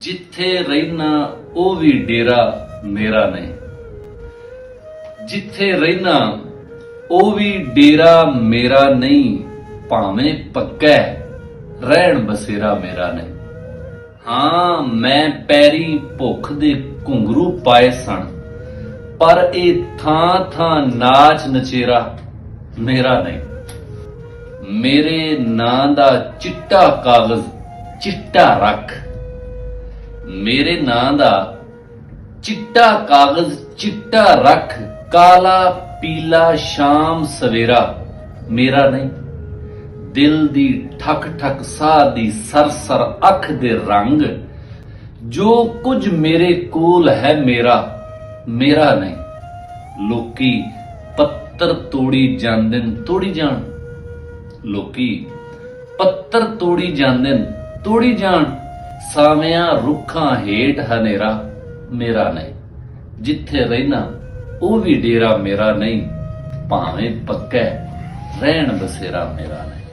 ਜਿੱਥੇ ਰਹਿਣਾ ਉਹ ਵੀ ਡੇਰਾ ਮੇਰਾ ਨਹੀਂ। ਜਿੱਥੇ ਰਹਿਣਾ ਉਹ ਵੀ ਡੇਰਾ ਮੇਰਾ ਨਹੀਂ। ਭਾਵੇਂ ਪੱਕਾ ਰਹਿਣ ਬਸੇਰਾ ਮੇਰਾ ਨਹੀਂ। ਹਾਂ, ਮੈਂ ਪੈਰੀ ਭੁੱਖ ਦੇ ਘੁੰਗਰੂ ਪਾਏ ਸਨ, ਪਰ ਇਹ ਥਾਂ ਥਾਂ ਨਾਚ ਨਚੇਰਾ ਮੇਰਾ ਨਹੀਂ। ਮੇਰੇ ਨਾਂ ਦਾ ਚਿੱਟਾ ਕਾਗਜ਼ ਚਿੱਟਾ ਰੱਖ। ਮੇਰੇ ਨਾਂ ਦਾ ਚਿੱਟਾ ਕਾਗਜ਼ ਚਿੱਟਾ ਰੱਖ। ਕਾਲਾ ਪੀਲਾ ਸ਼ਾਮ ਸਵੇਰਾ ਮੇਰਾ ਨਹੀਂ। ਦਿਲ ਦੀ ਠਕ ਠਕ ਸਾਹ ਦੀ ਸਰਸਰ ਅੱਖ ਦੇ ਰੰਗ, ਜੋ ਕੁਝ ਮੇਰੇ ਕੋਲ ਹੈ ਮੇਰਾ ਨਹੀਂ। ਲੋਕੀ ਪੱਤਰ ਤੋੜੀ ਜਾਂਦੇ ਨੇ ਤੋੜੀ ਜਾਣ। ਲੋਕੀ ਪੱਤਰ ਤੋੜੀ ਜਾਂਦੇ ਨੇ ਤੋੜੀ ਜਾਣ। ਸਾਵਿਆਂ ਰੁੱਖਾਂ ਹੇਠ ਹਨੇਰਾ ਮੇਰਾ ਨਹੀਂ। ਜਿੱਥੇ ਰਹਿਣਾ ਉਹ ਵੀ ਡੇਰਾ ਮੇਰਾ ਨਹੀਂ। ਭਾਵੇਂ ਪੱਕਾ ਰਹਿਣ ਬਸੇਰਾ ਮੇਰਾ ਨਹੀਂ।